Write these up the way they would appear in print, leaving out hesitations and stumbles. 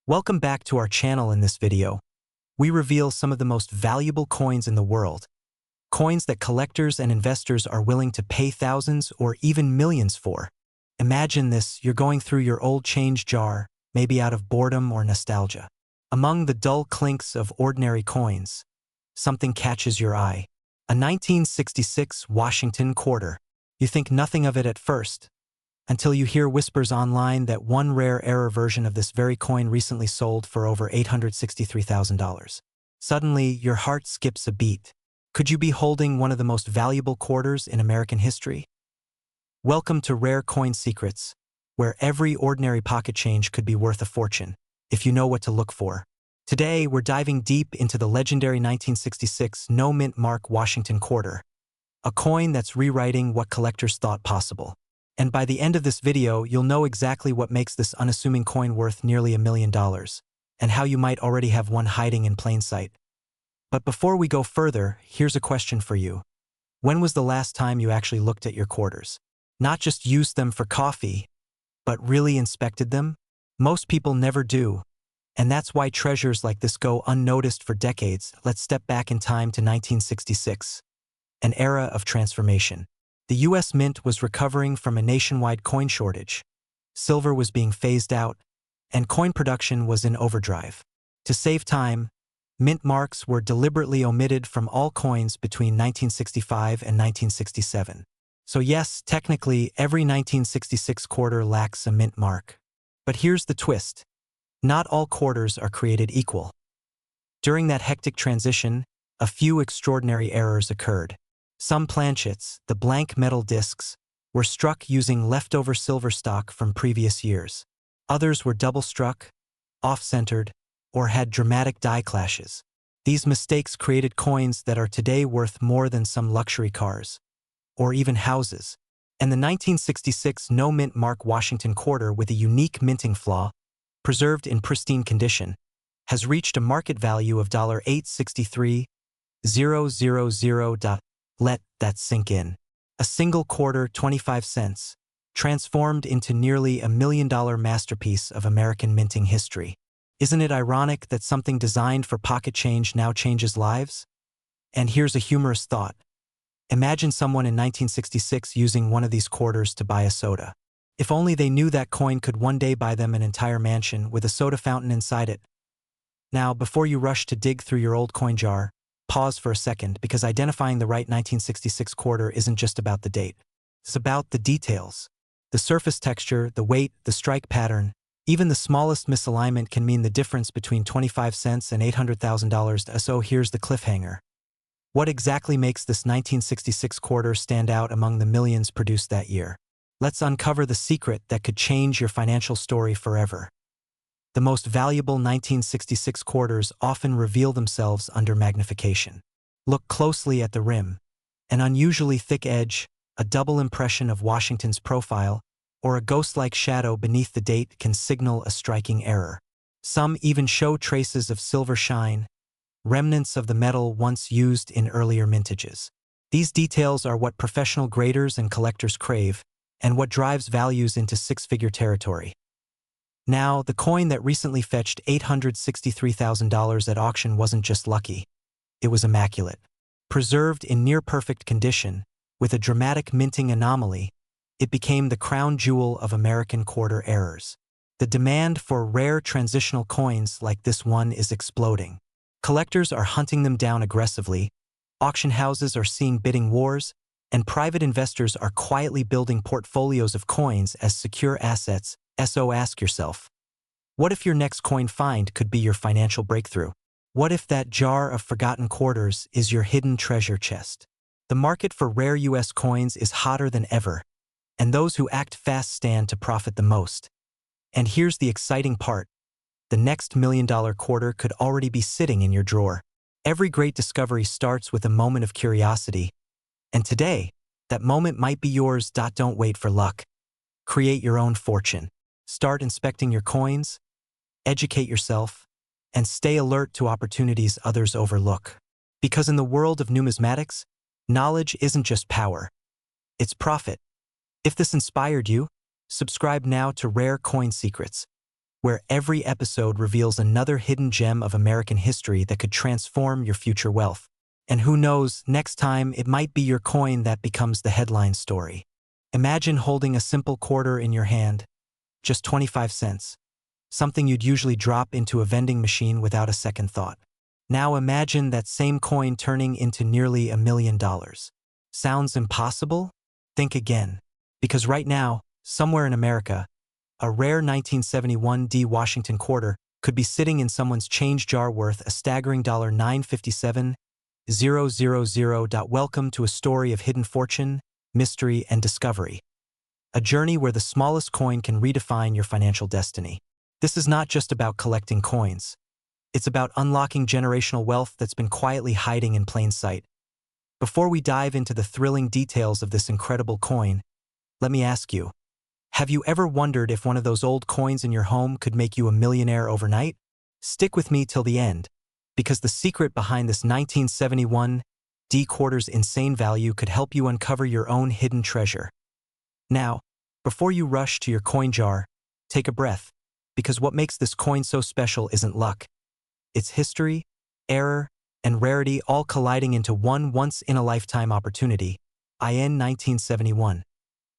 Welcome back to our channel. In this video, we reveal some of the most valuable coins in the world. Coins that collectors and investors are willing to pay thousands or even millions for. Imagine this: you're going through your old change jar, maybe out of boredom or nostalgia. Among the dull clinks of ordinary coins, something catches your eye. A 1966 Washington quarter. You think nothing of it at first, until you hear whispers online that one rare error version of this very coin recently sold for over $863,000. Suddenly, your heart skips a beat. Could you be holding one of the most valuable quarters in American history? Welcome to Rare Coin Secrets, where every ordinary pocket change could be worth a fortune, if you know what to look for. Today, we're diving deep into the legendary 1966 no-mint mark Washington quarter, a coin that's rewriting what collectors thought possible. And by the end of this video, you'll know exactly what makes this unassuming coin worth nearly $1 million, and how you might already have one hiding in plain sight. But before we go further, here's a question for you. When was the last time you actually looked at your quarters? Not just used them for coffee, but really inspected them? Most people never do, and that's why treasures like this go unnoticed for decades. Let's step back in time to 1966, an era of transformation. The U.S. Mint was recovering from a nationwide coin shortage. Silver was being phased out, and coin production was in overdrive. To save time, mint marks were deliberately omitted from all coins between 1965 and 1967. So yes, technically, every 1966 quarter lacks a mint mark. But here's the twist. Not all quarters are created equal. During that hectic transition, a few extraordinary errors occurred. Some planchets, the blank metal discs, were struck using leftover silver stock from previous years. Others were double-struck, off-centered, or had dramatic die clashes. These mistakes created coins that are today worth more than some luxury cars, or even houses. And the 1966 no-mint mark Washington quarter, with a unique minting flaw, preserved in pristine condition, has reached a market value of $863,000. Let that sink in. A single quarter, 25 cents, transformed into nearly $1 million masterpiece of American minting history. Isn't it ironic that something designed for pocket change now changes lives? And here's a humorous thought. Imagine someone in 1966 using one of these quarters to buy a soda. If only they knew that coin could one day buy them an entire mansion with a soda fountain inside it. Now, before you rush to dig through your old coin jar, pause for a second, because identifying the right 1966 quarter isn't just about the date. It's about the details. The surface texture, the weight, the strike pattern. Even the smallest misalignment can mean the difference between 25 cents and $800,000. So here's the cliffhanger. What exactly makes this 1966 quarter stand out among the millions produced that year? Let's uncover the secret that could change your financial story forever. The most valuable 1966 quarters often reveal themselves under magnification. Look closely at the rim. An unusually thick edge, a double impression of Washington's profile, or a ghost-like shadow beneath the date can signal a striking error. Some even show traces of silver shine, remnants of the metal once used in earlier mintages. These details are what professional graders and collectors crave, and what drives values into six-figure territory. Now, the coin that recently fetched $863,000 at auction wasn't just lucky. It was immaculate. Preserved in near-perfect condition, with a dramatic minting anomaly, it became the crown jewel of American quarter errors. The demand for rare transitional coins like this one is exploding. Collectors are hunting them down aggressively, auction houses are seeing bidding wars, and private investors are quietly building portfolios of coins as secure assets. So ask yourself, what if your next coin find could be your financial breakthrough? What if that jar of forgotten quarters is your hidden treasure chest? The market for rare U.S. coins is hotter than ever, and those who act fast stand to profit the most. And here's the exciting part. The next $1 million quarter could already be sitting in your drawer. Every great discovery starts with a moment of curiosity, and today, that moment might be yours. Don't wait for luck. Create your own fortune. Start inspecting your coins, educate yourself, and stay alert to opportunities others overlook. Because in the world of numismatics, knowledge isn't just power, it's profit. If this inspired you, subscribe now to Rare Coin Secrets, where every episode reveals another hidden gem of American history that could transform your future wealth. And who knows, next time it might be your coin that becomes the headline story. Imagine holding a simple quarter in your hand, just 25 cents, something you'd usually drop into a vending machine without a second thought. Now imagine that same coin turning into nearly $1 million. Sounds impossible? Think again. Because right now, somewhere in America, a rare 1971 Washington quarter could be sitting in someone's change jar worth a staggering $957,000. Welcome to a story of hidden fortune, mystery, and discovery. A journey where the smallest coin can redefine your financial destiny. This is not just about collecting coins. It's about unlocking generational wealth that's been quietly hiding in plain sight. Before we dive into the thrilling details of this incredible coin, let me ask you, have you ever wondered if one of those old coins in your home could make you a millionaire overnight? Stick with me till the end, because the secret behind this 1971 quarter's insane value could help you uncover your own hidden treasure. Now, before you rush to your coin jar, take a breath, because what makes this coin so special isn't luck. It's history, error, and rarity all colliding into one once-in-a-lifetime opportunity. In 1971,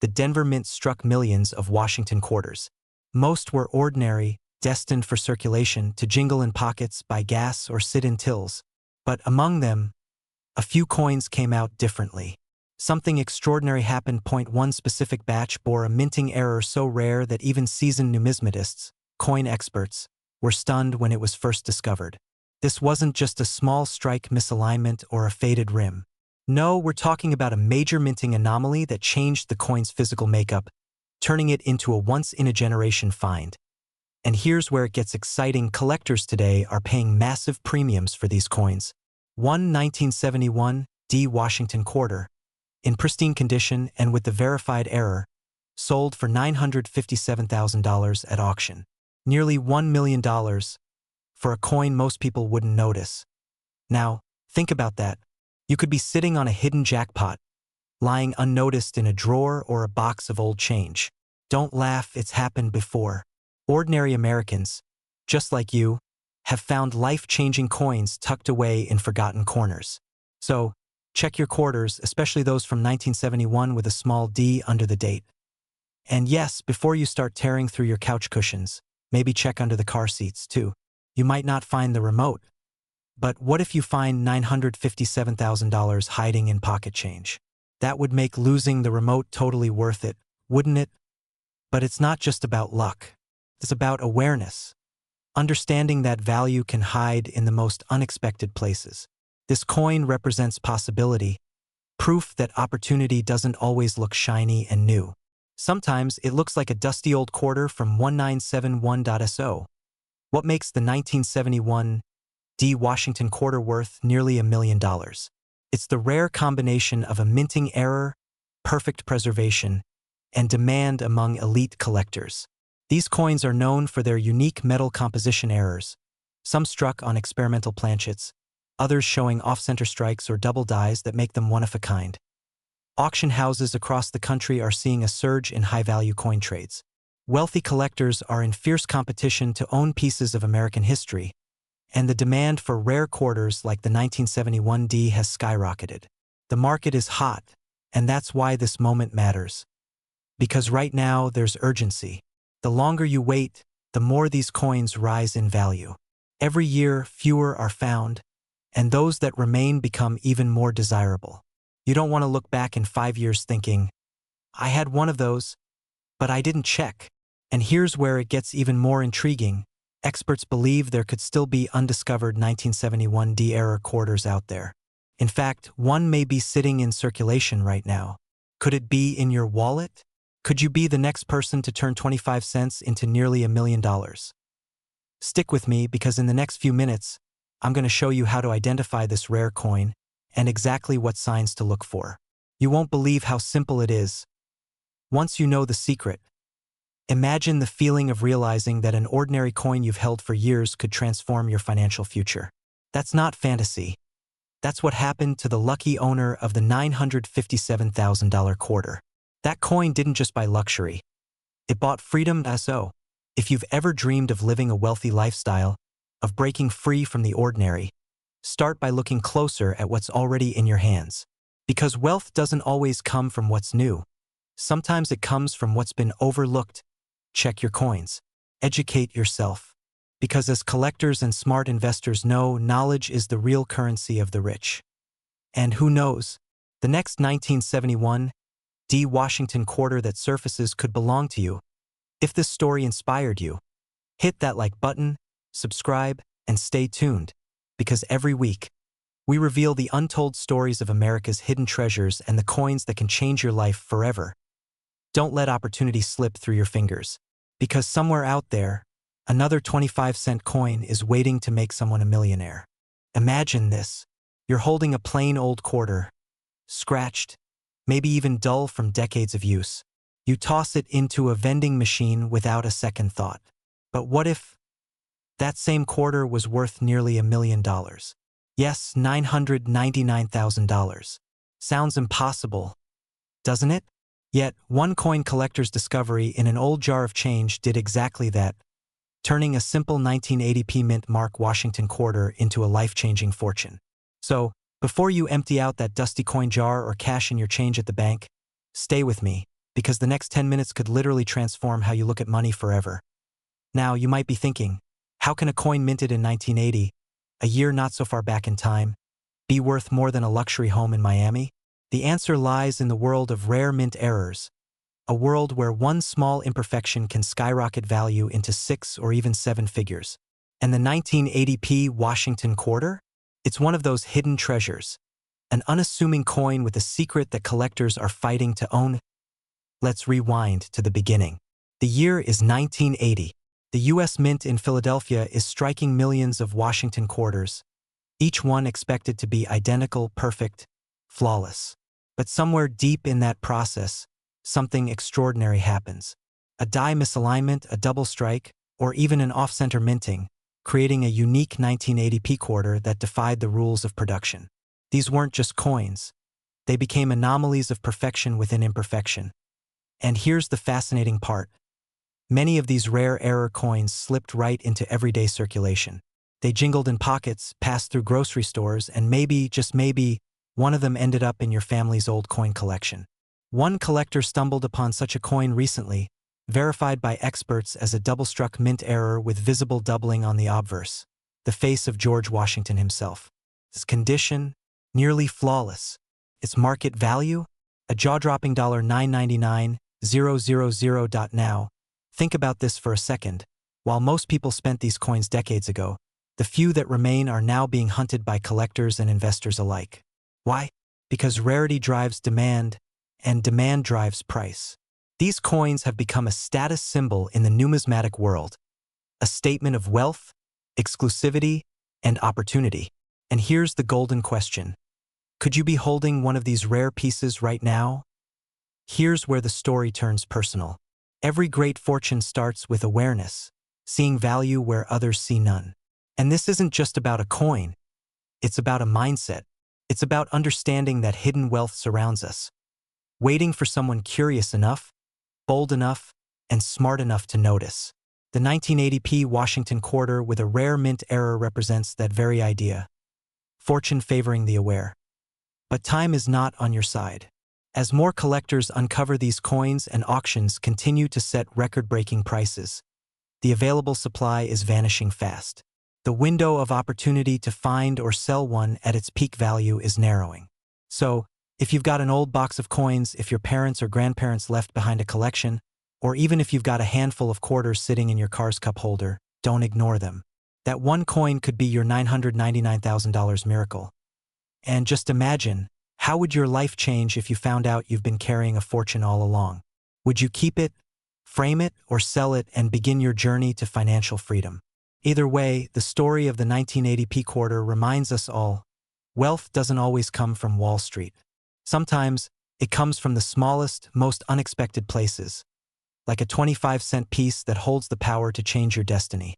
the Denver Mint struck millions of Washington quarters. Most were ordinary, destined for circulation to jingle in pockets, buy gas, or sit in tills. But among them, a few coins came out differently. Something extraordinary happened. One specific batch bore a minting error so rare that even seasoned numismatists, coin experts, were stunned when it was first discovered. This wasn't just a small strike misalignment or a faded rim. No, we're talking about a major minting anomaly that changed the coin's physical makeup, turning it into a once-in-a-generation find. And here's where it gets exciting. Collectors today are paying massive premiums for these coins. One 1971 Washington quarter, in pristine condition and with the verified error, sold for $957,000 at auction. Nearly $1 million for a coin most people wouldn't notice. Now, think about that. You could be sitting on a hidden jackpot, lying unnoticed in a drawer or a box of old change. Don't laugh, it's happened before. Ordinary Americans, just like you, have found life-changing coins tucked away in forgotten corners. So, check your quarters, especially those from 1971 with a small D under the date. And yes, before you start tearing through your couch cushions, maybe check under the car seats too. You might not find the remote. But what if you find $957,000 hiding in pocket change? That would make losing the remote totally worth it, wouldn't it? But it's not just about luck. It's about awareness. Understanding that value can hide in the most unexpected places. This coin represents possibility, proof that opportunity doesn't always look shiny and new. Sometimes it looks like a dusty old quarter from 1971.so. What makes the 1971 Washington quarter worth nearly $1 million? It's the rare combination of a minting error, perfect preservation, and demand among elite collectors. These coins are known for their unique metal composition errors, some struck on experimental planchets, others showing off-center strikes or double dies that make them one of a kind. Auction houses across the country are seeing a surge in high-value coin trades. Wealthy collectors are in fierce competition to own pieces of American history, and the demand for rare quarters like the 1971 has skyrocketed. The market is hot, and that's why this moment matters. Because right now, there's urgency. The longer you wait, the more these coins rise in value. Every year, fewer are found, and those that remain become even more desirable. You don't want to look back in 5 years thinking, I had one of those, but I didn't check. And here's where it gets even more intriguing. Experts believe there could still be undiscovered 1971 era quarters out there. In fact, one may be sitting in circulation right now. Could it be in your wallet? Could you be the next person to turn 25 cents into nearly $1 million? Stick with me because in the next few minutes, I'm going to show you how to identify this rare coin and exactly what signs to look for. You won't believe how simple it is. Once you know the secret, imagine the feeling of realizing that an ordinary coin you've held for years could transform your financial future. That's not fantasy. That's what happened to the lucky owner of the $957,000 quarter. That coin didn't just buy luxury. It bought freedom. If you've ever dreamed of living a wealthy lifestyle, of breaking free from the ordinary, start by looking closer at what's already in your hands. Because wealth doesn't always come from what's new. Sometimes it comes from what's been overlooked. Check your coins. Educate yourself. Because as collectors and smart investors know, knowledge is the real currency of the rich. And who knows, the next 1971 Wasihington quarter that surfaces could belong to you. If this story inspired you, hit that like button, subscribe, and stay tuned, because every week, we reveal the untold stories of America's hidden treasures and the coins that can change your life forever. Don't let opportunity slip through your fingers, because somewhere out there, another 25-cent coin is waiting to make someone a millionaire. Imagine this. You're holding a plain old quarter, scratched, maybe even dull from decades of use. You toss it into a vending machine without a second thought. But what if that same quarter was worth nearly $1 million? Yes, $999,000. Sounds impossible, doesn't it? Yet, one coin collector's discovery in an old jar of change did exactly that, turning a simple 1980p mint mark Wasihington quarter into a life-changing fortune. So, before you empty out that dusty coin jar or cash in your change at the bank, stay with me, because the next 10 minutes could literally transform how you look at money forever. Now, you might be thinking, how can a coin minted in 1980, a year not so far back in time, be worth more than a luxury home in Miami? The answer lies in the world of rare mint errors, a world where one small imperfection can skyrocket value into 6 or even 7 figures. And the 1980p Wasihington quarter? It's one of those hidden treasures, an unassuming coin with a secret that collectors are fighting to own. Let's rewind to the beginning. The year is 1980. The U.S. Mint in Philadelphia is striking millions of Wasihington quarters, each one expected to be identical, perfect, flawless. But somewhere deep in that process, something extraordinary happens. A die misalignment, a double strike, or even an off-center minting, creating a unique 1980p quarter that defied the rules of production. These weren't just coins. They became anomalies of perfection within imperfection. And here's the fascinating part. Many of these rare error coins slipped right into everyday circulation. They jingled in pockets, passed through grocery stores, and maybe, just maybe, one of them ended up in your family's old coin collection. One collector stumbled upon such a coin recently, verified by experts as a double-struck mint error with visible doubling on the obverse, the face of George Washington himself. Its condition, nearly flawless. Its market value, a jaw-dropping $999,000. Now, think about this for a second. While most people spent these coins decades ago, the few that remain are now being hunted by collectors and investors alike. Why? Because rarity drives demand, and demand drives price. These coins have become a status symbol in the numismatic world, a statement of wealth, exclusivity, and opportunity. And here's the golden question. Could you be holding one of these rare pieces right now? Here's where the story turns personal. Every great fortune starts with awareness, seeing value where others see none. And this isn't just about a coin. It's about a mindset. It's about understanding that hidden wealth surrounds us, waiting for someone curious enough, bold enough, and smart enough to notice. The 1980p Wasihington quarter with a rare mint error represents that very idea. Fortune favoring the aware. But time is not on your side. As more collectors uncover these coins and auctions continue to set record-breaking prices, the available supply is vanishing fast. The window of opportunity to find or sell one at its peak value is narrowing. So, if you've got an old box of coins, if your parents or grandparents left behind a collection, or even if you've got a handful of quarters sitting in your car's cup holder, don't ignore them. That one coin could be your $999,000 miracle. And just imagine, how would your life change if you found out you've been carrying a fortune all along? Would you keep it, frame it, or sell it and begin your journey to financial freedom? Either way, the story of the 1980p quarter reminds us all, wealth doesn't always come from Wall Street. Sometimes, it comes from the smallest, most unexpected places, like a 25-cent piece that holds the power to change your destiny.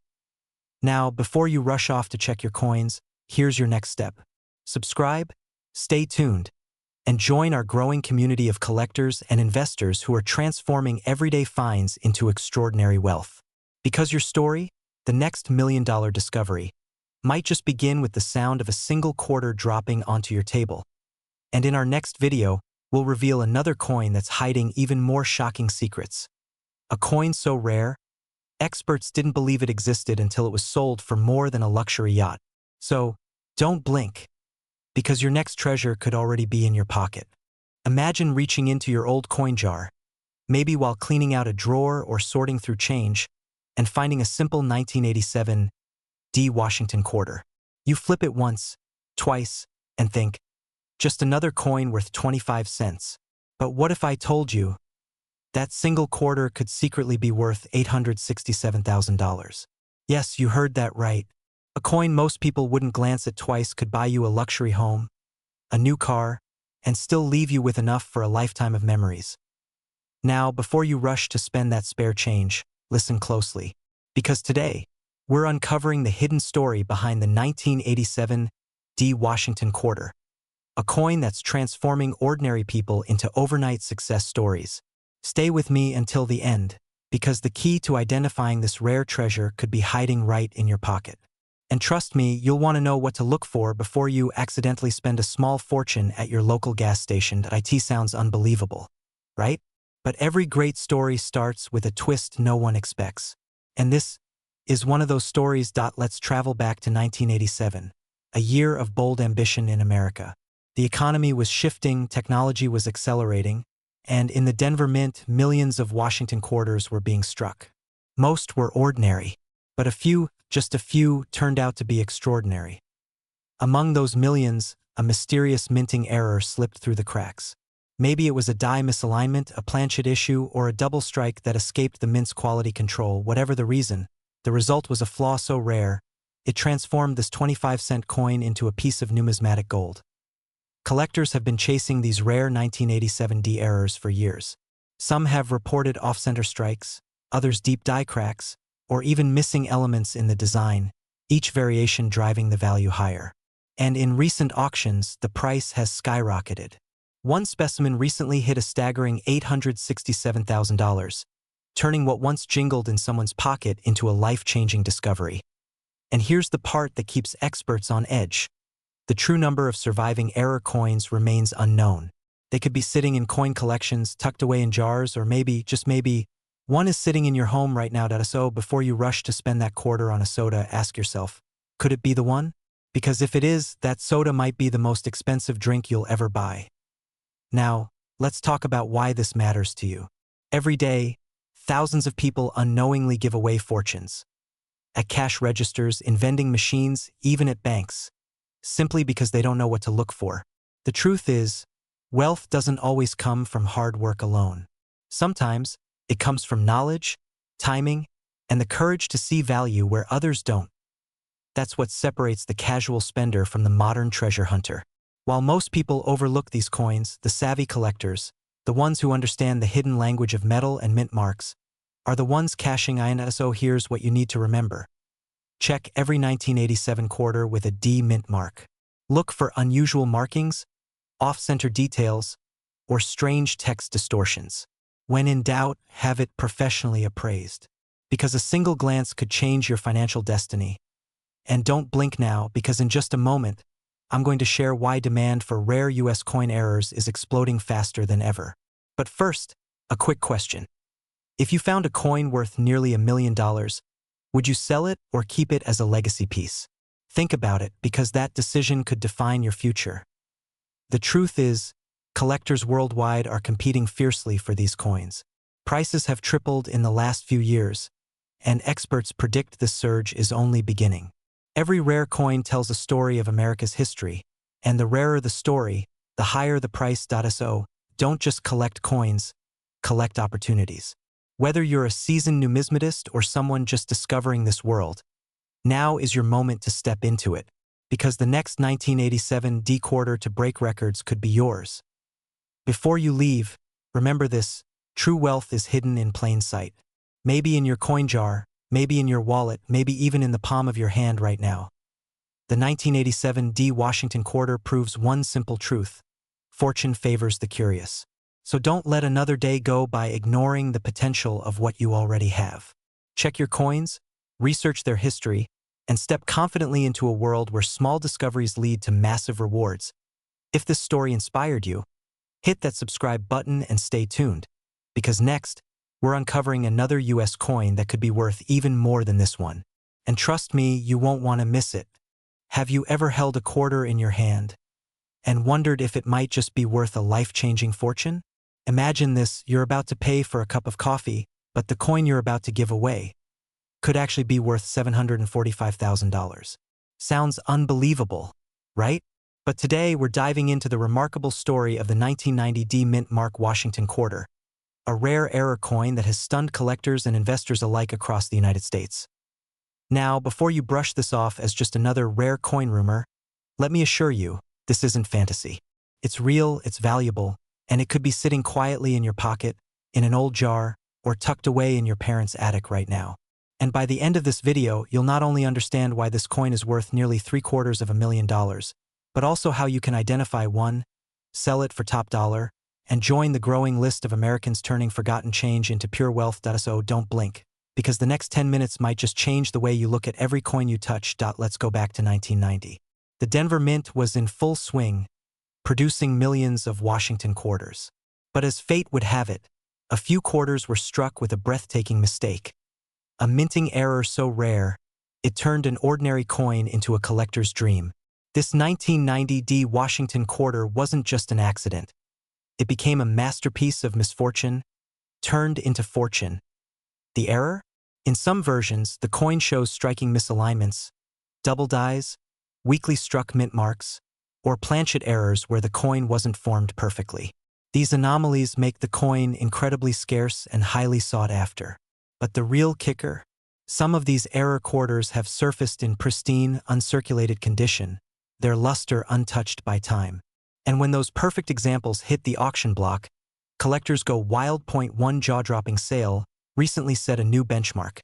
Now, before you rush off to check your coins, here's your next step. Subscribe, stay tuned, and join our growing community of collectors and investors who are transforming everyday finds into extraordinary wealth. Because your story, the next million-dollar discovery, might just begin with the sound of a single quarter dropping onto your table. And in our next video, we'll reveal another coin that's hiding even more shocking secrets. A coin so rare, experts didn't believe it existed until it was sold for more than a luxury yacht. So, don't blink, because your next treasure could already be in your pocket. Imagine reaching into your old coin jar, maybe while cleaning out a drawer or sorting through change, and finding a simple 1987 Wasihington quarter. You flip it once, twice, and think, just another coin worth 25 cents. But what if I told you that single quarter could secretly be worth $867,000? Yes, you heard that right. A coin most people wouldn't glance at twice could buy you a luxury home, a new car, and still leave you with enough for a lifetime of memories. Now, before you rush to spend that spare change, listen closely, because today, we're uncovering the hidden story behind the 1987 Wasihington quarter, a coin that's transforming ordinary people into overnight success stories. Stay with me until the end, because the key to identifying this rare treasure could be hiding right in your pocket. And trust me, you'll want to know what to look for before you accidentally spend a small fortune at your local gas station. It sounds unbelievable, right? But every great story starts with a twist no one expects. And this is one of those stories. Let's travel back to 1987, a year of bold ambition in America. The economy was shifting, technology was accelerating, and in the Denver Mint, millions of Wasihington quarters were being struck. Most were ordinary, but just a few, turned out to be extraordinary. Among those millions, a mysterious minting error slipped through the cracks. Maybe it was a die misalignment, a planchet issue, or a double strike that escaped the mint's quality control. Whatever the reason, the result was a flaw so rare, it transformed this 25-cent coin into a piece of numismatic gold. Collectors have been chasing these rare 1987 errors for years. Some have reported off-center strikes, others deep die cracks, or even missing elements in the design, each variation driving the value higher. And in recent auctions, the price has skyrocketed. One specimen recently hit a staggering $867,000, turning what once jingled in someone's pocket into a life-changing discovery. And here's the part that keeps experts on edge. The true number of surviving error coins remains unknown. They could be sitting in coin collections, tucked away in jars, or maybe, just maybe, one is sitting in your home right now. So before you rush to spend that quarter on a soda, ask yourself, could it be the one? Because if it is, that soda might be the most expensive drink you'll ever buy. Now, let's talk about why this matters to you. Every day, thousands of people unknowingly give away fortunes. At cash registers, in vending machines, even at banks, simply because they don't know what to look for. The truth is, wealth doesn't always come from hard work alone. Sometimes, it comes from knowledge, timing, and the courage to see value where others don't. That's what separates the casual spender from the modern treasure hunter. While most people overlook these coins, the savvy collectors, the ones who understand the hidden language of metal and mint marks, are the ones cashing in. So here's what you need to remember. Check every 1987 quarter with a D mint mark. Look for unusual markings, off-center details, or strange text distortions. When in doubt, have it professionally appraised, because a single glance could change your financial destiny. And don't blink now, because in just a moment, I'm going to share why demand for rare US coin errors is exploding faster than ever. But first, a quick question. If you found a coin worth nearly $1 million, would you sell it or keep it as a legacy piece? Think about it, because that decision could define your future. The truth is, collectors worldwide are competing fiercely for these coins. Prices have tripled in the last few years, and experts predict this surge is only beginning. Every rare coin tells a story of America's history, and the rarer the story, the higher the price. So, don't just collect coins, collect opportunities. Whether you're a seasoned numismatist or someone just discovering this world, now is your moment to step into it, because the next 1987 quarter to break records could be yours. Before you leave, remember this: true wealth is hidden in plain sight. Maybe in your coin jar, maybe in your wallet, maybe even in the palm of your hand right now. The 1987 Wasihington quarter proves one simple truth: fortune favors the curious. So don't let another day go by ignoring the potential of what you already have. Check your coins, research their history, and step confidently into a world where small discoveries lead to massive rewards. If this story inspired you, hit that subscribe button and stay tuned, because next, we're uncovering another US coin that could be worth even more than this one. And trust me, you won't want to miss it. Have you ever held a quarter in your hand and wondered if it might just be worth a life-changing fortune? Imagine this: you're about to pay for a cup of coffee, but the coin you're about to give away could actually be worth $745,000. Sounds unbelievable, right? But today we're diving into the remarkable story of the 1990 D Mint Mark Washington quarter, a rare error coin that has stunned collectors and investors alike across the United States. Now, before you brush this off as just another rare coin rumor, let me assure you, this isn't fantasy. It's real, it's valuable, and it could be sitting quietly in your pocket, in an old jar, or tucked away in your parents' attic right now. And by the end of this video, you'll not only understand why this coin is worth nearly $750,000, but also how you can identify one, sell it for top dollar, and join the growing list of Americans turning forgotten change into pure wealth. So don't blink, because the next 10 minutes might just change the way you look at every coin you touch. Let's go back to 1990. The Denver Mint was in full swing, producing millions of Washington quarters. But as fate would have it, a few quarters were struck with a breathtaking mistake. A minting error so rare, it turned an ordinary coin into a collector's dream. This 1990 D Washington quarter wasn't just an accident. It became a masterpiece of misfortune, turned into fortune. The error? In some versions, the coin shows striking misalignments, double dies, weakly struck mint marks, or planchet errors where the coin wasn't formed perfectly. These anomalies make the coin incredibly scarce and highly sought after. But the real kicker? Some of these error quarters have surfaced in pristine, uncirculated condition, their luster untouched by time. And when those perfect examples hit the auction block, collectors go wild. One jaw-dropping sale recently set a new benchmark.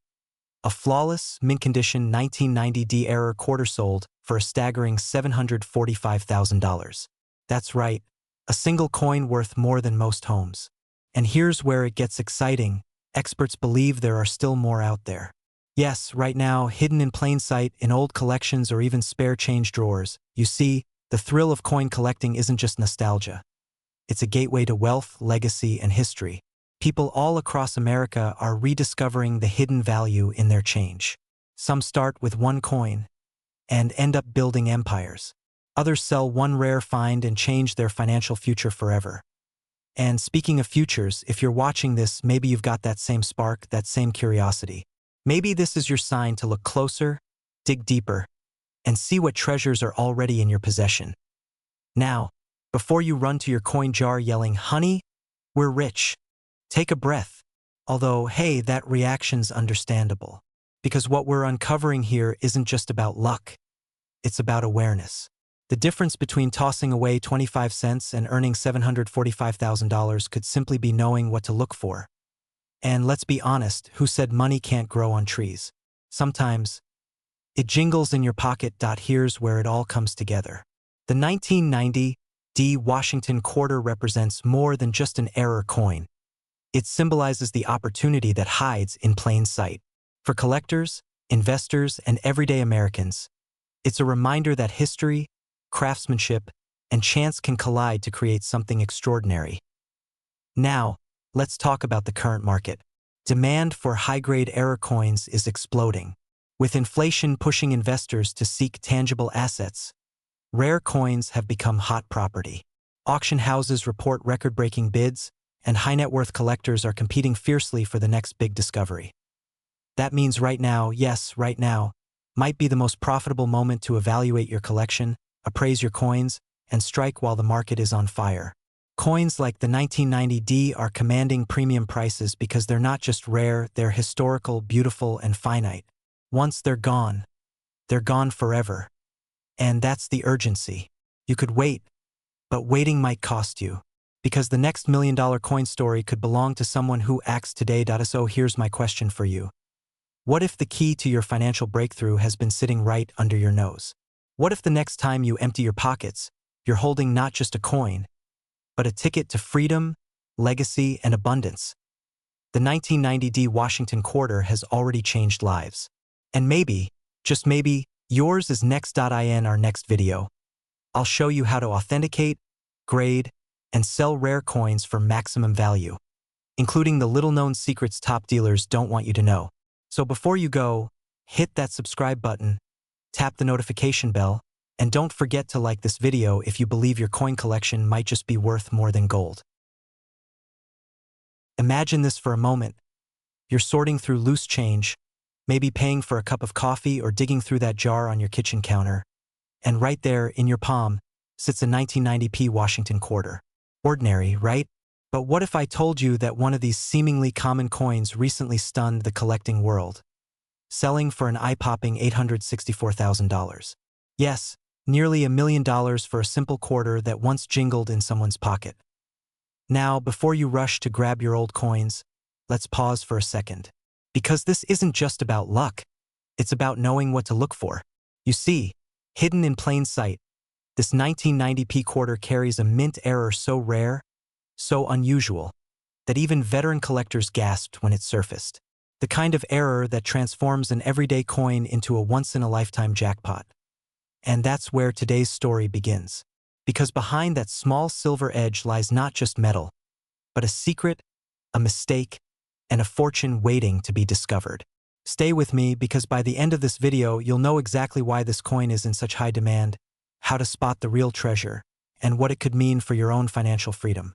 A flawless, mint-condition 1990 D error quarter sold for a staggering $745,000. That's right, a single coin worth more than most homes. And here's where it gets exciting. Experts believe there are still more out there. Yes, right now, hidden in plain sight in old collections or even spare change drawers. You see, the thrill of coin collecting isn't just nostalgia. It's a gateway to wealth, legacy, and history. People all across America are rediscovering the hidden value in their change. Some start with one coin and end up building empires. Others sell one rare find and change their financial future forever. And speaking of futures, if you're watching this, maybe you've got that same spark, that same curiosity. Maybe this is your sign to look closer, dig deeper, and see what treasures are already in your possession. Now, before you run to your coin jar yelling, "Honey, we're rich," take a breath. Although, hey, that reaction's understandable. Because what we're uncovering here isn't just about luck. It's about awareness. The difference between tossing away 25 cents and earning $745,000 could simply be knowing what to look for. And let's be honest, who said money can't grow on trees? Sometimes, it jingles in your pocket. Here's where it all comes together. The 1990 D Washington quarter represents more than just an error coin. It symbolizes the opportunity that hides in plain sight. For collectors, investors, and everyday Americans, it's a reminder that history, craftsmanship, and chance can collide to create something extraordinary. Now, let's talk about the current market. Demand for high-grade error coins is exploding. With inflation pushing investors to seek tangible assets, rare coins have become hot property. Auction houses report record-breaking bids, and high-net-worth collectors are competing fiercely for the next big discovery. That means right now, yes, right now, might be the most profitable moment to evaluate your collection, appraise your coins, and strike while the market is on fire. Coins like the 1990 D are commanding premium prices because they're not just rare, they're historical, beautiful, and finite. Once they're gone forever. And that's the urgency. You could wait, but waiting might cost you. Because the next $1 million coin story could belong to someone who acts today. So here's my question for you. What if the key to your financial breakthrough has been sitting right under your nose? What if the next time you empty your pockets, you're holding not just a coin, but a ticket to freedom, legacy, and abundance? The 1990 Washington quarter has already changed lives. And maybe, just maybe, yours is next. In our next video, I'll show you how to authenticate, grade, and sell rare coins for maximum value, including the little-known secrets top dealers don't want you to know. So before you go, hit that subscribe button, tap the notification bell, and don't forget to like this video if you believe your coin collection might just be worth more than gold. Imagine this for a moment. You're sorting through loose change, maybe paying for a cup of coffee or digging through that jar on your kitchen counter, and right there in your palm sits a 1990 Washington quarter. Ordinary, right? But what if I told you that one of these seemingly common coins recently stunned the collecting world, selling for an eye-popping $864,000? Yes, nearly $1 million for a simple quarter that once jingled in someone's pocket. Now, before you rush to grab your old coins, let's pause for a second. Because this isn't just about luck, it's about knowing what to look for. You see, hidden in plain sight, this 1990 quarter carries a mint error so rare, so unusual, that even veteran collectors gasped when it surfaced. The kind of error that transforms an everyday coin into a once-in-a-lifetime jackpot. And that's where today's story begins. Because behind that small silver edge lies not just metal, but a secret, a mistake, and a fortune waiting to be discovered. Stay with me because by the end of this video, you'll know exactly why this coin is in such high demand, how to spot the real treasure, and what it could mean for your own financial freedom.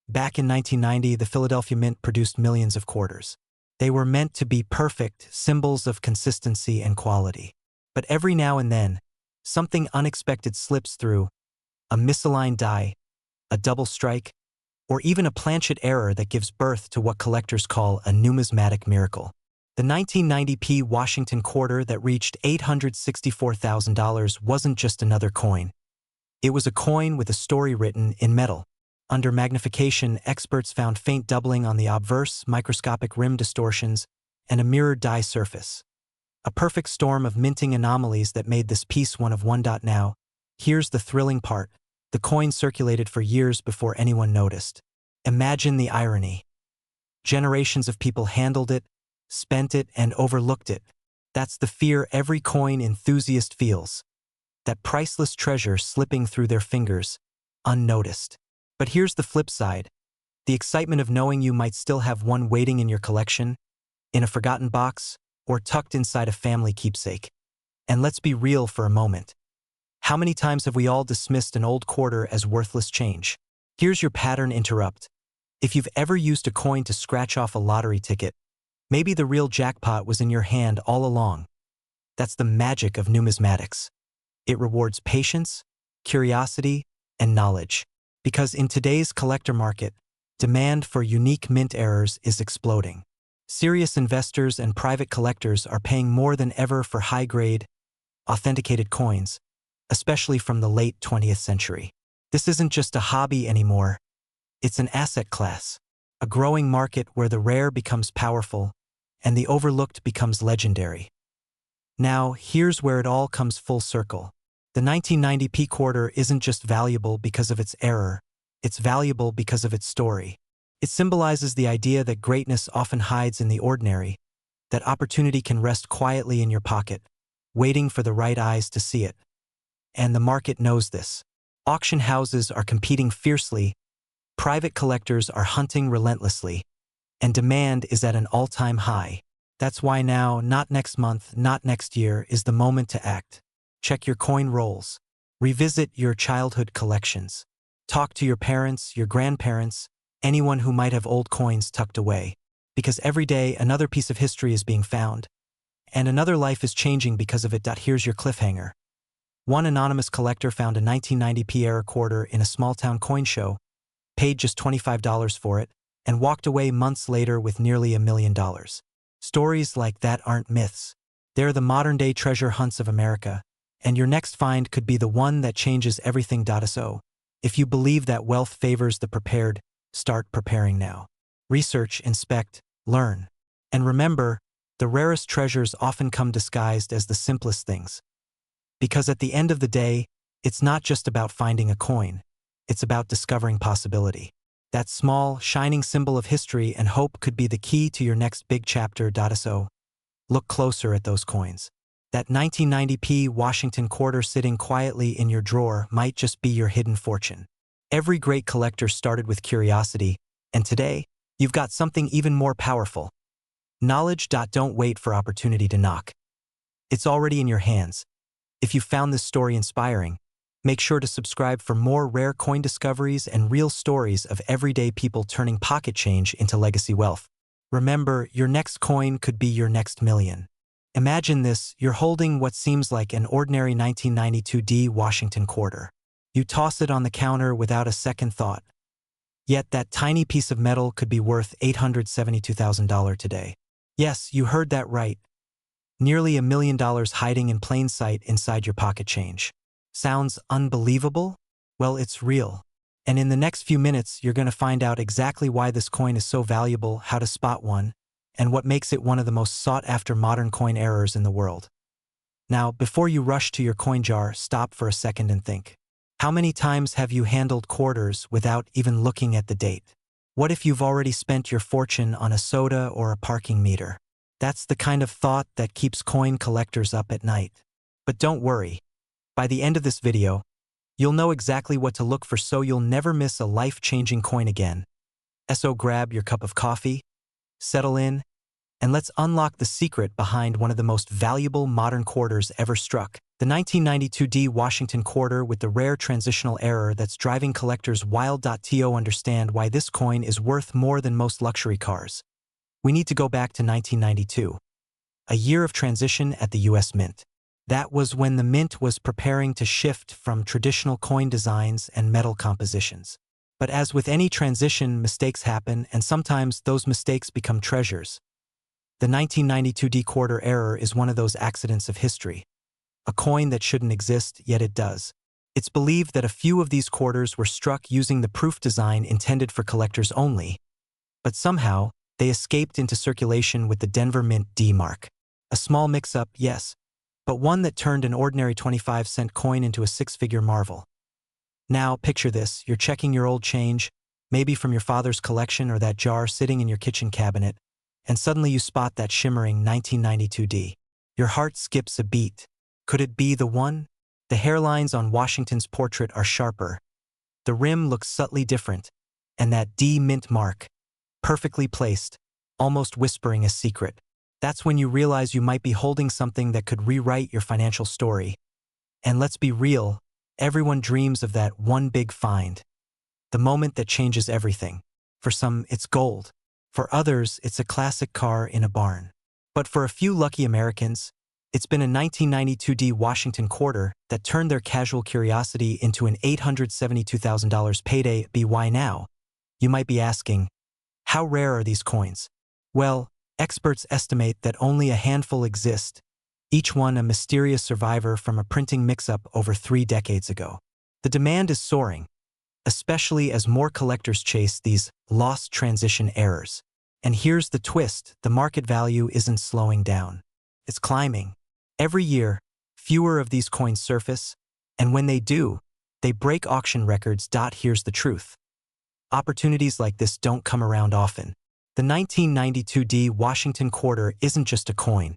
Back in 1990, the Philadelphia Mint produced millions of quarters. They were meant to be perfect, symbols of consistency and quality. But every now and then, something unexpected slips through, a misaligned die, a double strike, or even a planchet error that gives birth to what collectors call a numismatic miracle. The 1990 Washington quarter that reached $864,000 wasn't just another coin. It was a coin with a story written in metal. Under magnification, experts found faint doubling on the obverse, microscopic rim distortions, and a mirrored die surface. A perfect storm of minting anomalies that made this piece one of one. Now, here's the thrilling part. The coin circulated for years before anyone noticed. Imagine the irony. Generations of people handled it, spent it, and overlooked it. That's the fear every coin enthusiast feels. That priceless treasure slipping through their fingers, unnoticed. But here's the flip side. The excitement of knowing you might still have one waiting in your collection, in a forgotten box, or tucked inside a family keepsake. And let's be real for a moment. How many times have we all dismissed an old quarter as worthless change? Here's your pattern interrupt. If you've ever used a coin to scratch off a lottery ticket, maybe the real jackpot was in your hand all along. That's the magic of numismatics. It rewards patience, curiosity, and knowledge. Because in today's collector market, demand for unique mint errors is exploding. Serious investors and private collectors are paying more than ever for high-grade, authenticated coins, especially from the late 20th century. This isn't just a hobby anymore. It's an asset class, a growing market where the rare becomes powerful and the overlooked becomes legendary. Now, here's where it all comes full circle. The 1990 quarter isn't just valuable because of its error, it's valuable because of its story. It symbolizes the idea that greatness often hides in the ordinary, that opportunity can rest quietly in your pocket, waiting for the right eyes to see it. And the market knows this. Auction houses are competing fiercely, private collectors are hunting relentlessly, and demand is at an all-time high. That's why now, not next month, not next year, is the moment to act. Check your coin rolls. Revisit your childhood collections. Talk to your parents, your grandparents, anyone who might have old coins tucked away. Because every day, another piece of history is being found, and another life is changing because of it. Here's your cliffhanger. One anonymous collector found a 1990 error quarter in a small-town coin show, paid just $25 for it, and walked away months later with nearly $1 million. Stories like that aren't myths. They're the modern-day treasure hunts of America, and your next find could be the one that changes everything. So, if you believe that wealth favors the prepared, start preparing now. Research, inspect, learn. And remember, the rarest treasures often come disguised as the simplest things. Because at the end of the day, it's not just about finding a coin, it's about discovering possibility. That small, shining symbol of history and hope could be the key to your next big chapter. So, look closer at those coins. That 1990p Washington quarter sitting quietly in your drawer might just be your hidden fortune. Every great collector started with curiosity, and today, you've got something even more powerful. Knowledge. Don't wait for opportunity to knock. It's already in your hands. If you found this story inspiring, make sure to subscribe for more rare coin discoveries and real stories of everyday people turning pocket change into legacy wealth. Remember, your next coin could be your next million. Imagine this: you're holding what seems like an ordinary 1992 Washington quarter. You toss it on the counter without a second thought. Yet that tiny piece of metal could be worth $872,000 today. Yes, you heard that right. Nearly $1 million hiding in plain sight inside your pocket change. Sounds unbelievable? Well, it's real. And in the next few minutes, you're going to find out exactly why this coin is so valuable, how to spot one, and what makes it one of the most sought-after modern coin errors in the world. Now, before you rush to your coin jar, stop for a second and think. How many times have you handled quarters without even looking at the date? What if you've already spent your fortune on a soda or a parking meter? That's the kind of thought that keeps coin collectors up at night. But don't worry. By the end of this video, you'll know exactly what to look for so you'll never miss a life-changing coin again. So grab your cup of coffee, settle in, and let's unlock the secret behind one of the most valuable modern quarters ever struck. The 1992 Washington quarter with the rare transitional error that's driving collectors wild. To understand why this coin is worth more than most luxury cars, we need to go back to 1992, a year of transition at the US Mint. That was when the Mint was preparing to shift from traditional coin designs and metal compositions. But as with any transition, mistakes happen, and sometimes those mistakes become treasures. The 1992 quarter error is one of those accidents of history. A coin that shouldn't exist, yet it does. It's believed that a few of these quarters were struck using the proof design intended for collectors only, but somehow, they escaped into circulation with the Denver Mint D mark. A small mix-up, yes, but one that turned an ordinary 25-cent coin into a six-figure marvel. Now, picture this: you're checking your old change, maybe from your father's collection or that jar sitting in your kitchen cabinet, and suddenly you spot that shimmering 1992 Your heart skips a beat. Could it be the one? The hairlines on Washington's portrait are sharper. The rim looks subtly different, and that D mint mark, perfectly placed, almost whispering a secret. That's when you realize you might be holding something that could rewrite your financial story. And let's be real, everyone dreams of that one big find. The moment that changes everything. For some, it's gold. For others, it's a classic car in a barn. But for a few lucky Americans, it's been a 1992 Washington quarter that turned their casual curiosity into an $872,000 payday. Why now? You might be asking, how rare are these coins? Well, experts estimate that only a handful exist, each one a mysterious survivor from a printing mix-up over 3 decades ago. The demand is soaring, especially as more collectors chase these lost transition errors. And here's the twist: the market value isn't slowing down. It's climbing. Every year, fewer of these coins surface, and when they do, they break auction records. Here's the truth. Opportunities like this don't come around often. The 1992 Washington quarter isn't just a coin.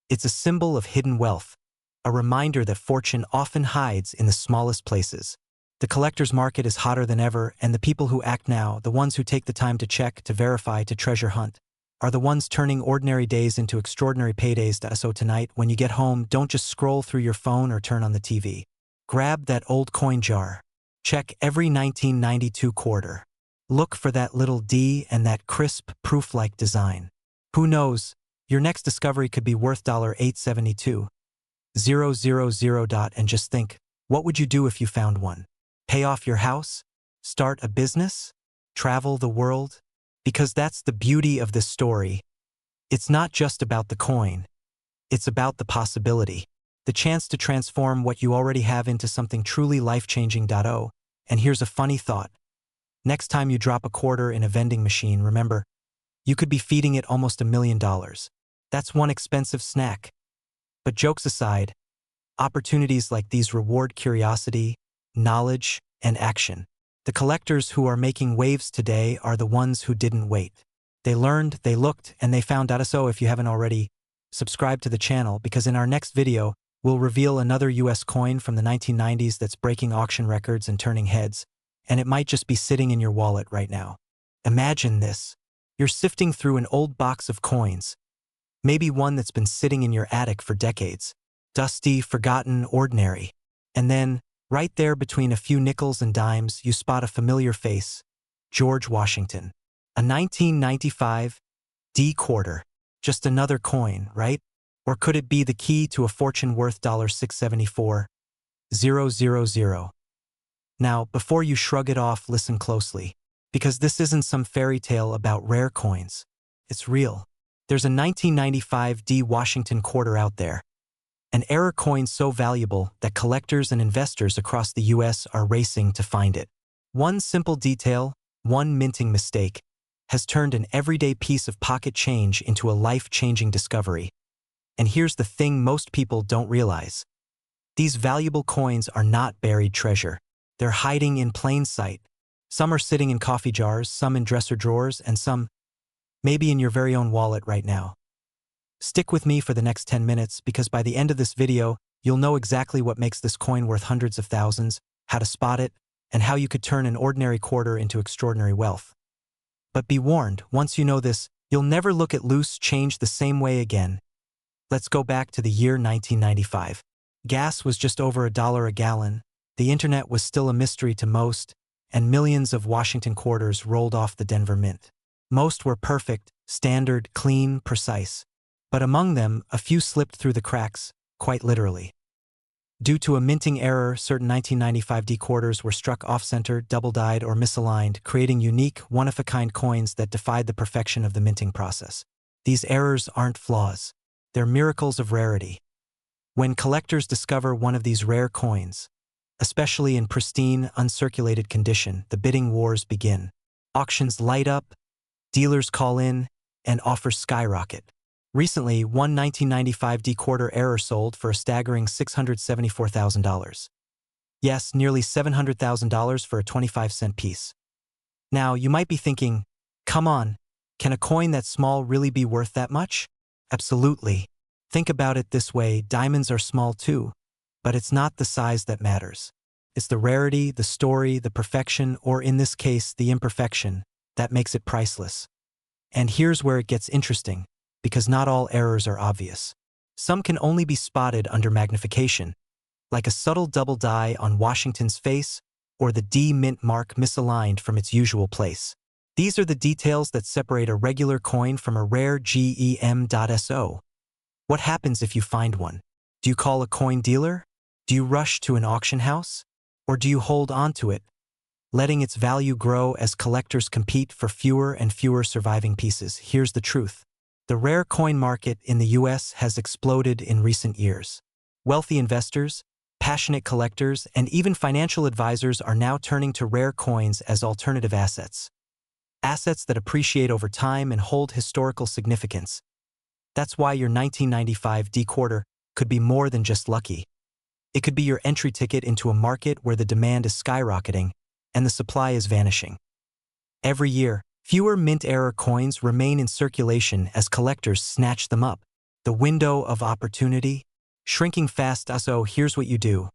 It's a symbol of hidden wealth, a reminder that fortune often hides in the smallest places. The collector's market is hotter than ever, and the people who act now, the ones who take the time to check, to verify, to treasure hunt, are the ones turning ordinary days into extraordinary paydays. So tonight, when you get home, don't just scroll through your phone or turn on the TV. Grab that old coin jar. Check every 1992 quarter. Look for that little D and that crisp, proof-like design. Who knows, your next discovery could be worth $872,000. And just think, what would you do if you found one? Pay off your house? Start a business? Travel the world? Because that's the beauty of this story. It's not just about the coin. It's about the possibility. The chance to transform what you already have into something truly life-changing. And here's a funny thought. Next time you drop a quarter in a vending machine, remember, you could be feeding it almost $1 million. That's one expensive snack. But jokes aside, opportunities like these reward curiosity, knowledge, and action. The collectors who are making waves today are the ones who didn't wait. They learned, they looked, and they found out. So if you haven't already, subscribe to the channel, because in our next video, we'll reveal another US coin from the 1990s that's breaking auction records and turning heads, and it might just be sitting in your wallet right now. Imagine this. You're sifting through an old box of coins, maybe one that's been sitting in your attic for decades, dusty, forgotten, ordinary. And then, right there between a few nickels and dimes, you spot a familiar face, George Washington. A 1995 D quarter. Just another coin, right? Or could it be the key to a fortune worth $674,000? Now, before you shrug it off, listen closely, because this isn't some fairy tale about rare coins. It's real. There's a 1995 D Washington quarter out there, an error coin so valuable that collectors and investors across the US are racing to find it. One simple detail, one minting mistake, has turned an everyday piece of pocket change into a life-changing discovery. And here's the thing most people don't realize. These valuable coins are not buried treasure. They're hiding in plain sight. Some are sitting in coffee jars, some in dresser drawers, and some maybe in your very own wallet right now. Stick with me for the next 10 minutes, because by the end of this video, you'll know exactly what makes this coin worth hundreds of thousands, how to spot it, and how you could turn an ordinary quarter into extraordinary wealth. But be warned, once you know this, you'll never look at loose change the same way again. Let's go back to the year 1995. Gas was just over $1 a gallon, the internet was still a mystery to most, and millions of Washington quarters rolled off the Denver Mint. Most were perfect, standard, clean, precise. But among them, a few slipped through the cracks, quite literally. Due to a minting error, certain 1995 D quarters were struck off-center, double-dyed, or misaligned, creating unique, one-of-a-kind coins that defied the perfection of the minting process. These errors aren't flaws. They're miracles of rarity. When collectors discover one of these rare coins, especially in pristine, uncirculated condition, the bidding wars begin. Auctions light up, dealers call in, and offers skyrocket. Recently, one 1995 D quarter error sold for a staggering $674,000. Yes, nearly $700,000 for a 25-cent piece. Now, you might be thinking, come on, can a coin that small really be worth that much? Absolutely. Think about it this way, diamonds are small too, but it's not the size that matters. It's the rarity, the story, the perfection, or in this case, the imperfection, that makes it priceless. And here's where it gets interesting, because not all errors are obvious. Some can only be spotted under magnification, like a subtle double die on Washington's face, or the D mint mark misaligned from its usual place. These are the details that separate a regular coin from a rare gem.so. What happens if you find one? Do you call a coin dealer? Do you rush to an auction house? Or do you hold on to it, letting its value grow as collectors compete for fewer and fewer surviving pieces? Here's the truth. The rare coin market in the US has exploded in recent years. Wealthy investors, passionate collectors, and even financial advisors are now turning to rare coins as alternative assets. Assets that appreciate over time and hold historical significance. That's why your 1995 D quarter could be more than just lucky. It could be your entry ticket into a market where the demand is skyrocketing and the supply is vanishing. Every year, fewer mint-error coins remain in circulation as collectors snatch them up. The window of opportunity, shrinking fast. So here's what you do.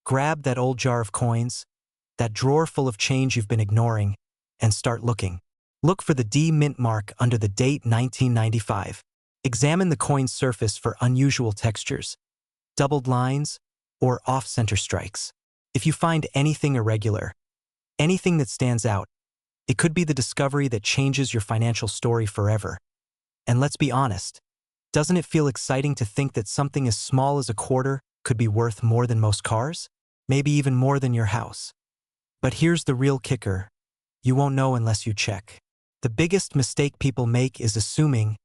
Grab that old jar of coins, that drawer full of change you've been ignoring, and start looking. Look for the D mint mark under the date 1995. Examine the coin's surface for unusual textures, doubled lines, or off-center strikes. If you find anything irregular, anything that stands out, it could be the discovery that changes your financial story forever. And let's be honest, doesn't it feel exciting to think that something as small as a quarter could be worth more than most cars? Maybe even more than your house. But here's the real kicker. You won't know unless you check. The biggest mistake people make is assuming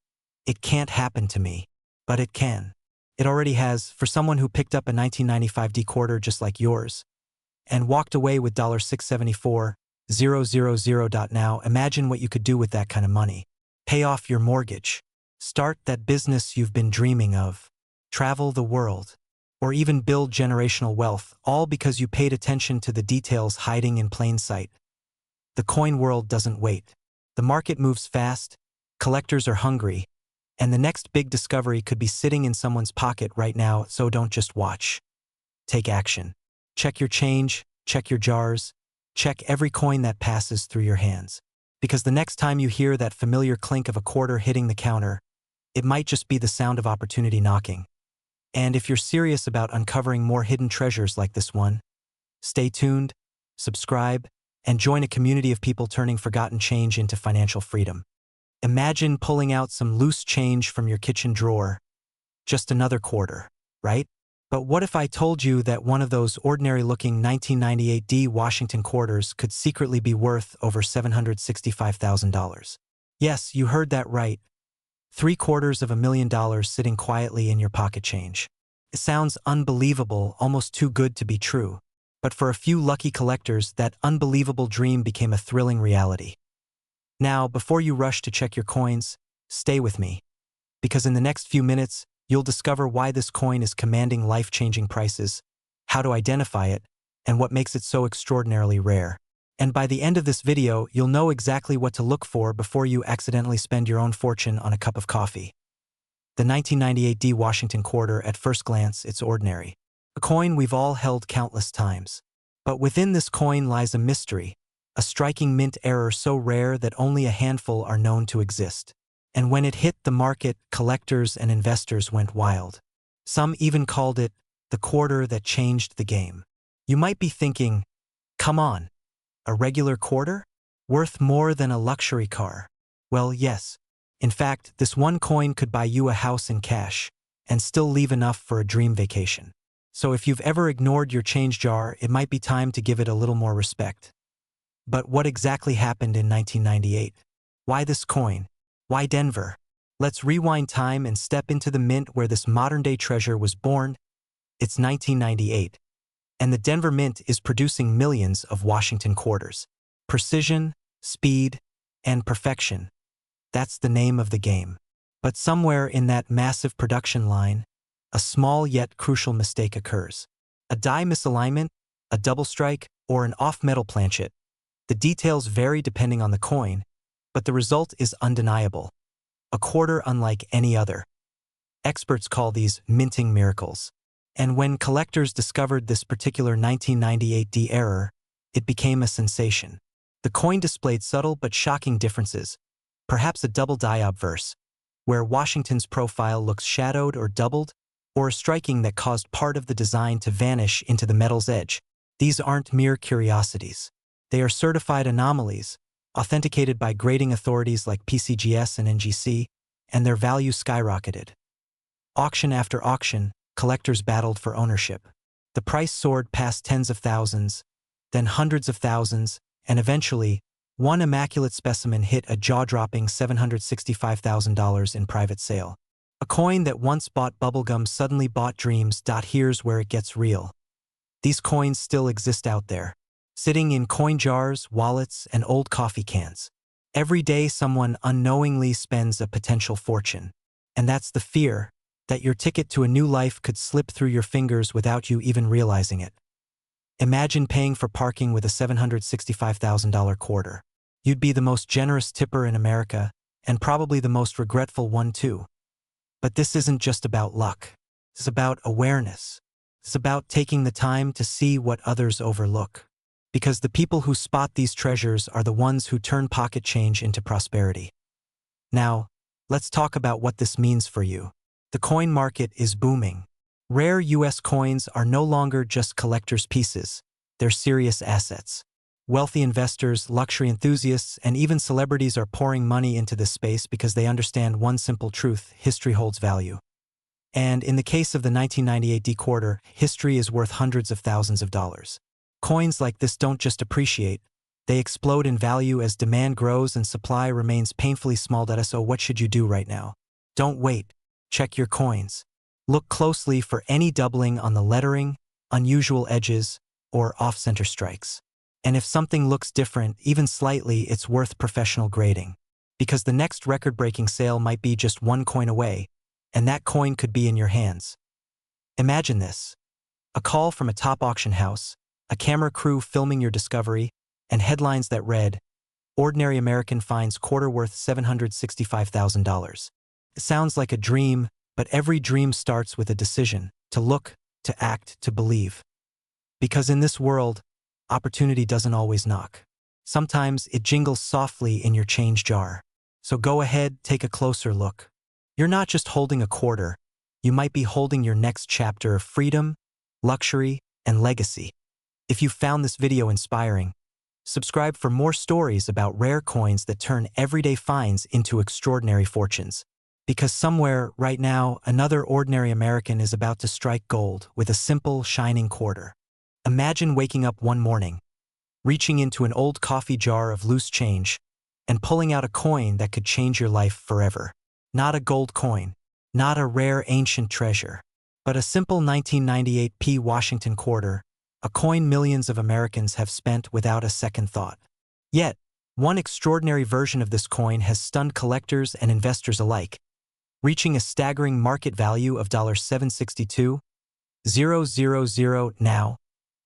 it can't happen to me, but it can. It already has, for someone who picked up a 1995 D quarter just like yours and walked away with $674,000. Now, imagine what you could do with that kind of money. Pay off your mortgage, start that business you've been dreaming of, travel the world, or even build generational wealth, all because you paid attention to the details hiding in plain sight. The coin world doesn't wait. The market moves fast, collectors are hungry, and the next big discovery could be sitting in someone's pocket right now, so don't just watch. Take action. Check your change, check your jars, check every coin that passes through your hands. Because the next time you hear that familiar clink of a quarter hitting the counter, it might just be the sound of opportunity knocking. And if you're serious about uncovering more hidden treasures like this one, stay tuned, subscribe, and join a community of people turning forgotten change into financial freedom. Imagine pulling out some loose change from your kitchen drawer. Just another quarter, right? But what if I told you that one of those ordinary-looking 1998 Wasihington quarters could secretly be worth over $765,000? Yes, you heard that right. $750,000 sitting quietly in your pocket change. It sounds unbelievable, almost too good to be true. But for a few lucky collectors, that unbelievable dream became a thrilling reality. Now, before you rush to check your coins, stay with me. Because in the next few minutes, you'll discover why this coin is commanding life-changing prices, how to identify it, and what makes it so extraordinarily rare. And by the end of this video, you'll know exactly what to look for before you accidentally spend your own fortune on a cup of coffee. The 1998 Wasihington quarter, at first glance, it's ordinary. A coin we've all held countless times. But within this coin lies a mystery, a striking mint error so rare that only a handful are known to exist. And when it hit the market, collectors and investors went wild. Some even called it the quarter that changed the game. You might be thinking, come on, a regular quarter? Worth more than a luxury car? Well, yes. In fact, this one coin could buy you a house in cash, and still leave enough for a dream vacation. So if you've ever ignored your change jar, it might be time to give it a little more respect. But what exactly happened in 1998? Why this coin? Why Denver? Let's rewind time and step into the mint where this modern-day treasure was born. It's 1998, and the Denver Mint is producing millions of Wasihington quarters. Precision, speed, and perfection. That's the name of the game. But somewhere in that massive production line, a small yet crucial mistake occurs. A die misalignment, a double strike, or an off-metal planchet. The details vary depending on the coin, but the result is undeniable. A quarter unlike any other. Experts call these minting miracles. And when collectors discovered this particular 1998 error, it became a sensation. The coin displayed subtle but shocking differences, perhaps a double die obverse, where Wasihington's profile looks shadowed or doubled, or a striking that caused part of the design to vanish into the metal's edge. These aren't mere curiosities. They are certified anomalies, authenticated by grading authorities like PCGS and NGC, and their value skyrocketed. Auction after auction, collectors battled for ownership. The price soared past tens of thousands, then hundreds of thousands, and eventually, one immaculate specimen hit a jaw-dropping $765,000 in private sale. A coin that once bought bubblegum suddenly bought dreams. Here's where it gets real. These coins still exist out there, sitting in coin jars, wallets, and old coffee cans. Every day someone unknowingly spends a potential fortune. And that's the fear, that your ticket to a new life could slip through your fingers without you even realizing it. Imagine paying for parking with a $765,000 quarter. You'd be the most generous tipper in America, and probably the most regretful one too. But this isn't just about luck. It's about awareness. It's about taking the time to see what others overlook. Because the people who spot these treasures are the ones who turn pocket change into prosperity. Now, let's talk about what this means for you. The coin market is booming. Rare U.S. coins are no longer just collectors' pieces. They're serious assets. Wealthy investors, luxury enthusiasts, and even celebrities are pouring money into this space because they understand one simple truth: history holds value. And in the case of the 1998 quarter, history is worth hundreds of thousands of dollars. Coins like this don't just appreciate, they explode in value as demand grows and supply remains painfully small. So what should you do right now? Don't wait. Check your coins. Look closely for any doubling on the lettering, unusual edges, or off-center strikes. And if something looks different, even slightly, it's worth professional grading. Because the next record-breaking sale might be just one coin away, and that coin could be in your hands. Imagine this: a call from a top auction house, a camera crew filming your discovery, and headlines that read, "Ordinary American finds quarter worth $765,000. It sounds like a dream, but every dream starts with a decision: to look, to act, to believe. Because in this world, opportunity doesn't always knock. Sometimes it jingles softly in your change jar. So go ahead, take a closer look. You're not just holding a quarter, you might be holding your next chapter of freedom, luxury, and legacy. If you found this video inspiring, subscribe for more stories about rare coins that turn everyday finds into extraordinary fortunes. Because somewhere, right now, another ordinary American is about to strike gold with a simple, shining quarter. Imagine waking up one morning, reaching into an old coffee jar of loose change, and pulling out a coin that could change your life forever. Not a gold coin, not a rare ancient treasure, but a simple 1998 Wasihington quarter, a coin millions of Americans have spent without a second thought. Yet, one extraordinary version of this coin has stunned collectors and investors alike, reaching a staggering market value of $762,000. Now,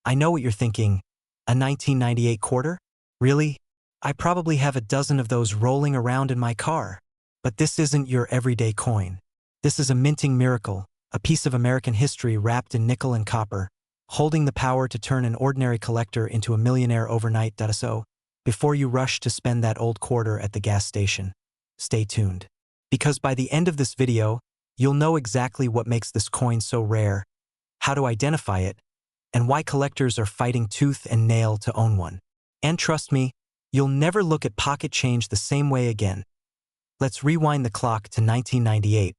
I know what you're thinking: a 1998 quarter? Really? I probably have a dozen of those rolling around in my car. But this isn't your everyday coin. This is a minting miracle, a piece of American history wrapped in nickel and copper, holding the power to turn an ordinary collector into a millionaire overnight. So, before you rush to spend that old quarter at the gas station, stay tuned. Because by the end of this video, you'll know exactly what makes this coin so rare, how to identify it, and why collectors are fighting tooth and nail to own one. And trust me, you'll never look at pocket change the same way again. Let's rewind the clock to 1998,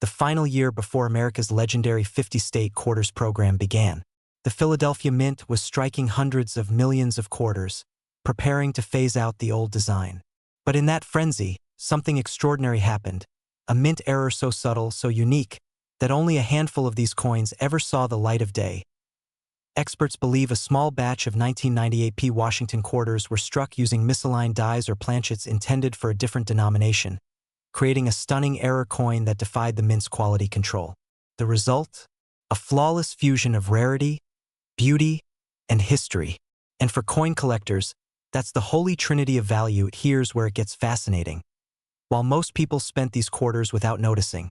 the final year before America's legendary 50-state quarters program began. The Philadelphia Mint was striking hundreds of millions of quarters, preparing to phase out the old design. But in that frenzy, something extraordinary happened, a mint error so subtle, so unique, that only a handful of these coins ever saw the light of day. Experts believe a small batch of 1998 Wasihington quarters were struck using misaligned dies or planchets intended for a different denomination, creating a stunning error coin that defied the mint's quality control. The result? A flawless fusion of rarity, beauty, and history. And for coin collectors, that's the holy trinity of value. Here's where it gets fascinating. While most people spent these quarters without noticing,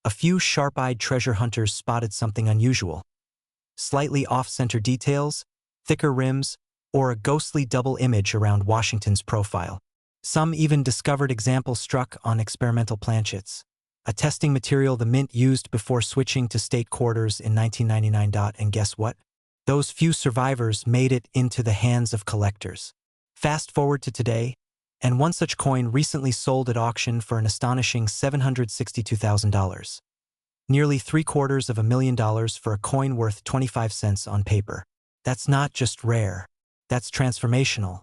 a few sharp-eyed treasure hunters spotted something unusual. Slightly off-center details, thicker rims, or a ghostly double image around Washington's profile. Some even discovered examples struck on experimental planchets, a testing material the mint used before switching to state quarters in 1999. And guess what? Those few survivors made it into the hands of collectors. Fast forward to today, and one such coin recently sold at auction for an astonishing $762,000. Nearly $750,000 for a coin worth 25 cents on paper. That's not just rare, that's transformational.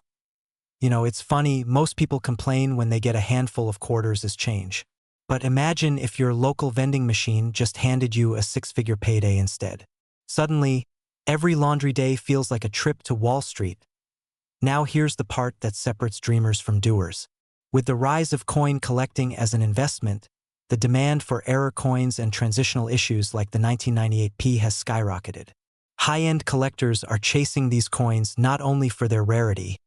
You know, it's funny, most people complain when they get a handful of quarters as change. But imagine if your local vending machine just handed you a six-figure payday instead. Suddenly, every laundry day feels like a trip to Wall Street. Now here's the part that separates dreamers from doers. With the rise of coin collecting as an investment, the demand for error coins and transitional issues like the 1998 has skyrocketed. High-end collectors are chasing these coins not only for their rarity,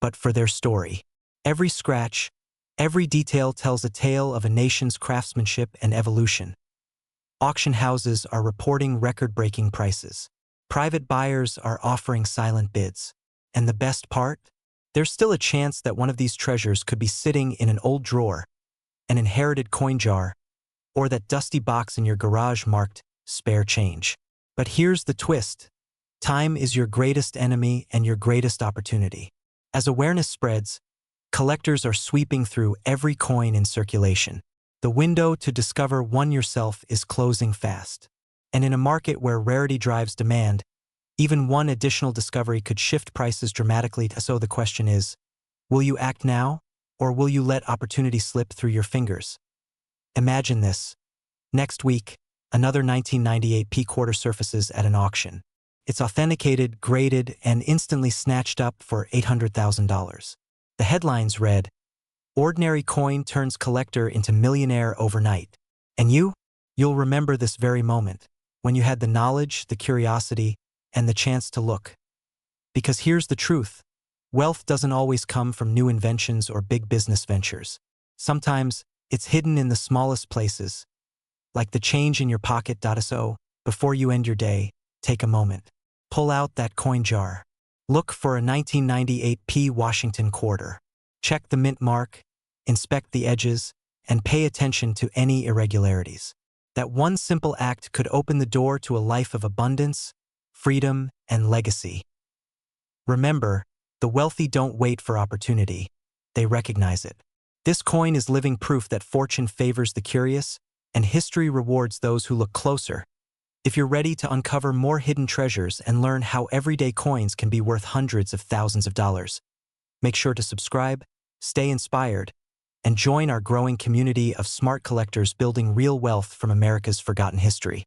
but for their story. Every scratch, every detail tells a tale of a nation's craftsmanship and evolution. Auction houses are reporting record-breaking prices. Private buyers are offering silent bids. And the best part? There's still a chance that one of these treasures could be sitting in an old drawer, an inherited coin jar, or that dusty box in your garage marked spare change. But here's the twist. Time is your greatest enemy and your greatest opportunity. As awareness spreads, collectors are sweeping through every coin in circulation. The window to discover one yourself is closing fast. And in a market where rarity drives demand, even one additional discovery could shift prices dramatically. So the question is, will you act now, or will you let opportunity slip through your fingers? Imagine this. Next week, another 1998 quarter surfaces at an auction. It's authenticated, graded, and instantly snatched up for $800,000. The headlines read, "Ordinary coin turns collector into millionaire overnight." And you'll remember this very moment. when you had the knowledge, the curiosity, and the chance to look. Because here's the truth. Wealth doesn't always come from new inventions or big business ventures. Sometimes, it's hidden in the smallest places, like the change in your pocket. So, before you end your day, take a moment. Pull out that coin jar. Look for a 1998 Wasihington quarter. Check the mint mark, inspect the edges, and pay attention to any irregularities. That one simple act could open the door to a life of abundance, freedom, and legacy. Remember, the wealthy don't wait for opportunity. They recognize it. This coin is living proof that fortune favors the curious, and history rewards those who look closer. If you're ready to uncover more hidden treasures and learn how everyday coins can be worth hundreds of thousands of dollars, make sure to subscribe, stay inspired, and join our growing community of smart collectors building real wealth from America's forgotten history.